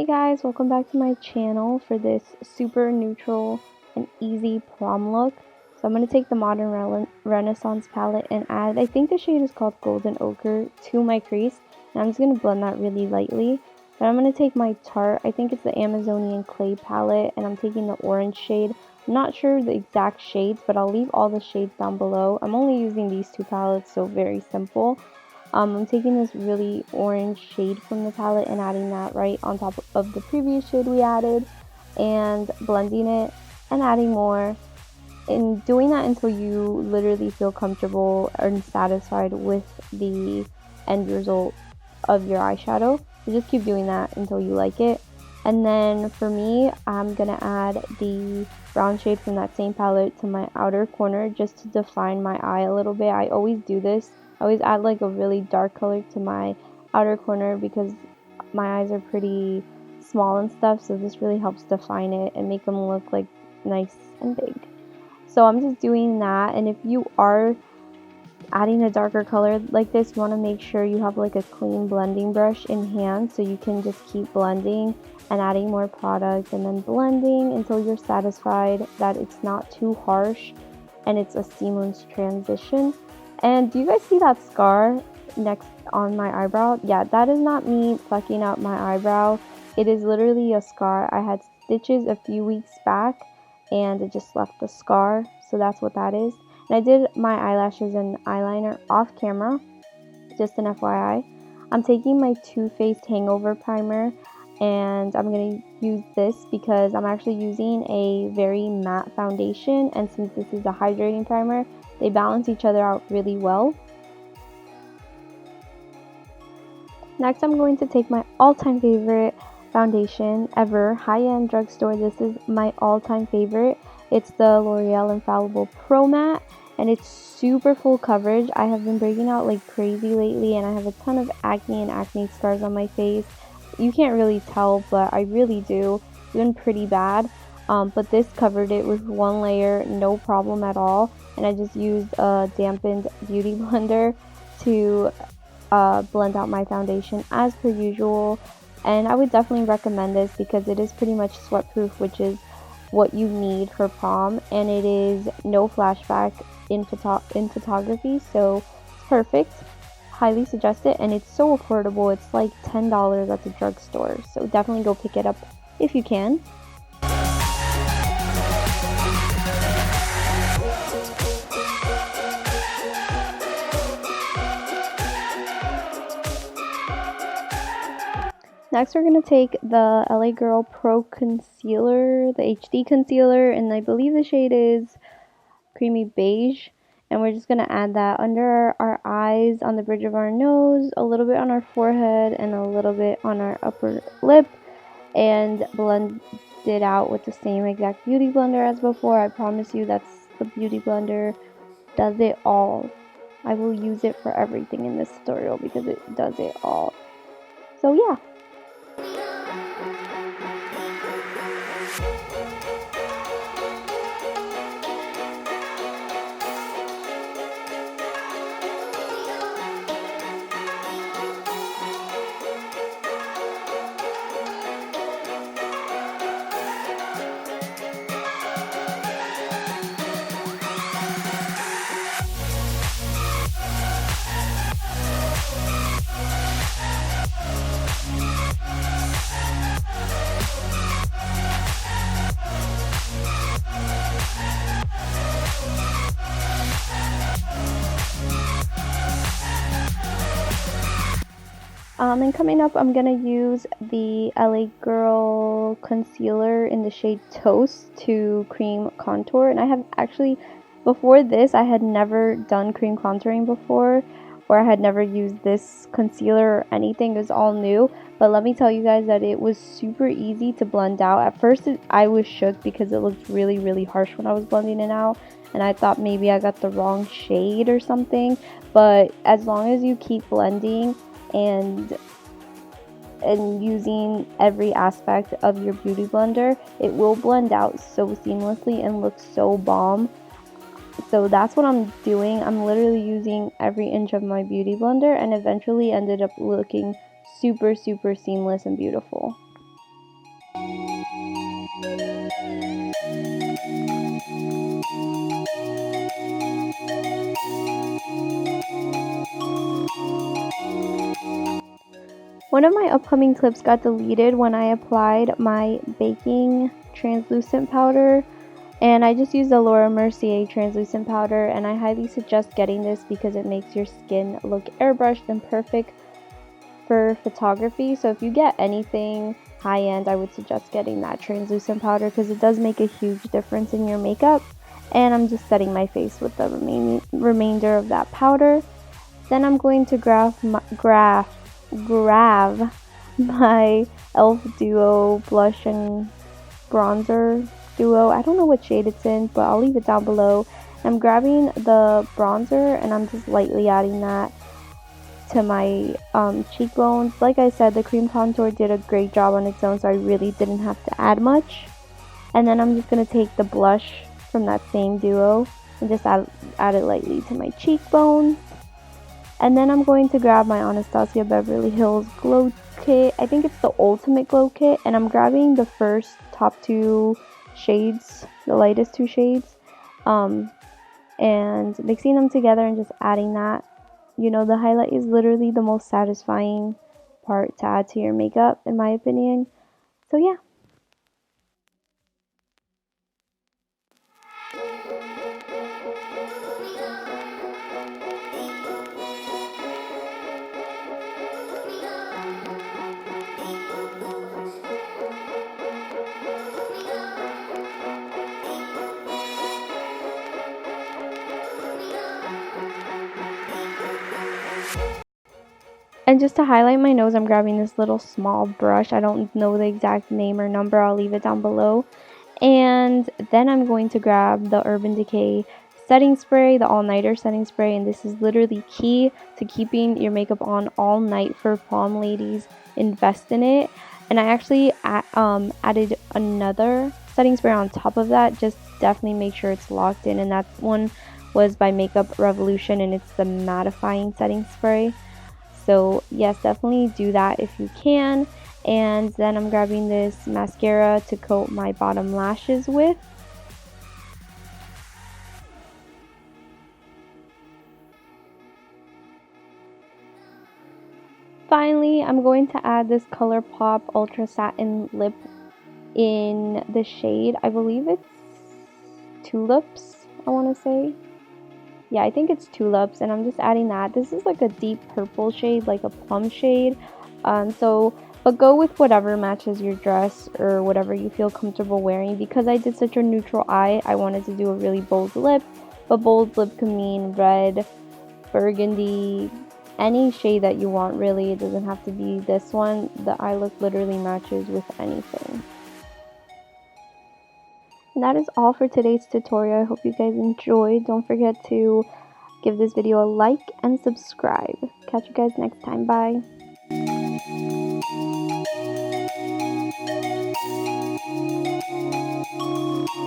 Hey guys, welcome back to my channel for this super neutral and easy prom look. So I'm going to take the Modern Renaissance palette and add, I think the shade is called Golden Ochre, to my crease. And I'm just going to blend that really lightly. Then I'm going to take my Tarte, I think it's the Amazonian Clay palette, and I'm taking the orange shade. I'm not sure the exact shades, but I'll leave all the shades down below. I'm only using these two palettes, so very simple. I'm taking this really orange shade from the palette and adding that right on top of the previous shade we added, and blending it and adding more, and doing that until you literally feel comfortable and satisfied with the end result of your eyeshadow. So just keep doing that until you like it. And then for me, I'm gonna add the brown shade from that same palette to my outer corner just to define my eye a little bit. I always do this. I always add like a really dark color to my outer corner because my eyes are pretty small and stuff, so this really helps define it and make them look like nice and big. So I'm just doing that, and if you are adding a darker color like this, you want to make sure you have like a clean blending brush in hand so you can just keep blending and adding more product and then blending until you're satisfied that it's not too harsh and it's a seamless transition. And do you guys see that scar next on my eyebrow? Yeah, that is not me plucking out my eyebrow. It is literally a scar. I had stitches a few weeks back and it just left the scar, so that's what that is. And I did my eyelashes and eyeliner off camera, just an FYI. I'm taking my Too Faced Hangover Primer, and I'm going to use this because I'm actually using a very matte foundation, and since this is a hydrating primer, they balance each other out really well. Next, I'm going to take my all-time favorite foundation ever, high-end drugstore. This is my all-time favorite. It's the L'Oreal Infallible Pro Matte, and it's super full coverage. I have been breaking out like crazy lately, and I have a ton of acne and acne scars on my face. You can't really tell, but I really do. It's been pretty bad. But this covered it with one layer, no problem at all. And I just used a dampened beauty blender to blend out my foundation as per usual. And I would definitely recommend this because it is pretty much sweat proof, which is what you need for prom, and it is no flashback in photography, so it's perfect. Highly suggest it, and it's so affordable. It's like $10 at the drugstore, so definitely go pick it up if you can. Next, we're going to take the LA Girl Pro Concealer, the HD Concealer, and I believe the shade is Creamy Beige. And we're just going to add that under our eyes, on the bridge of our nose, a little bit on our forehead, and a little bit on our upper lip. And blend it out with the same exact beauty blender as before. I promise you that's the beauty blender. Does it all. I will use it for everything in this tutorial because it does it all. So yeah. And coming up, I'm going to use the LA Girl Concealer in the shade Toast to cream contour. And I have actually, before this, I had never done cream contouring before, or I had never used this concealer or anything. It was all new. But let me tell you guys that it was super easy to blend out. At first, I was shook because it looked really, really harsh when I was blending it out. And I thought maybe I got the wrong shade or something. But as long as you keep blending and using every aspect of your beauty blender, it will blend out so seamlessly and look so bomb. So that's what I'm doing. I'm literally using every inch of my beauty blender, and eventually ended up looking super, super seamless and beautiful. One of my upcoming clips got deleted when I applied my baking translucent powder, and I just used the Laura Mercier translucent powder, and I highly suggest getting this because it makes your skin look airbrushed and perfect for photography. So if you get anything high-end, I would suggest getting that translucent powder because it does make a huge difference in your makeup. And I'm just setting my face with the remainder of that powder. Then I'm going to grab my e.l.f. Duo blush and bronzer duo. I don't know what shade it's in, but I'll leave it down below. I'm grabbing the bronzer and I'm just lightly adding that to my cheekbones. Like I said, the cream contour did a great job on its own, so I really didn't have to add much. And then I'm just going to take the blush from that same duo and just add it lightly to my cheekbone. And then I'm going to grab my Anastasia Beverly Hills Glow Kit. I think it's the Ultimate Glow Kit. And I'm grabbing the first top two shades, the lightest two shades. And mixing them together and just adding that. You know, the highlight is literally the most satisfying part to add to your makeup, in my opinion. So yeah. And just to highlight my nose, I'm grabbing this little small brush. I don't know the exact name or number. I'll leave it down below. And then I'm going to grab the Urban Decay setting spray, the all-nighter setting spray. And this is literally key to keeping your makeup on all night for prom, ladies. Invest in it. And I actually added another setting spray on top of that. Just definitely make sure it's locked in. And that one was by Makeup Revolution, and it's the mattifying setting spray. So yes, definitely do that if you can. And then I'm grabbing this mascara to coat my bottom lashes with. Finally, I'm going to add this ColourPop Ultra Satin Lip in the shade, I believe it's Tulips, I want to say. Yeah, I think it's Tulips, and I'm just adding that. This is like a deep purple shade, like a plum shade. But go with whatever matches your dress or whatever you feel comfortable wearing. Because I did such a neutral eye, I wanted to do a really bold lip. But bold lip can mean red, burgundy, any shade that you want, really. It doesn't have to be this one. The eye look literally matches with anything. And that is all for today's tutorial. I hope you guys enjoyed. Don't forget to give this video a like and subscribe. Catch you guys next time. Bye.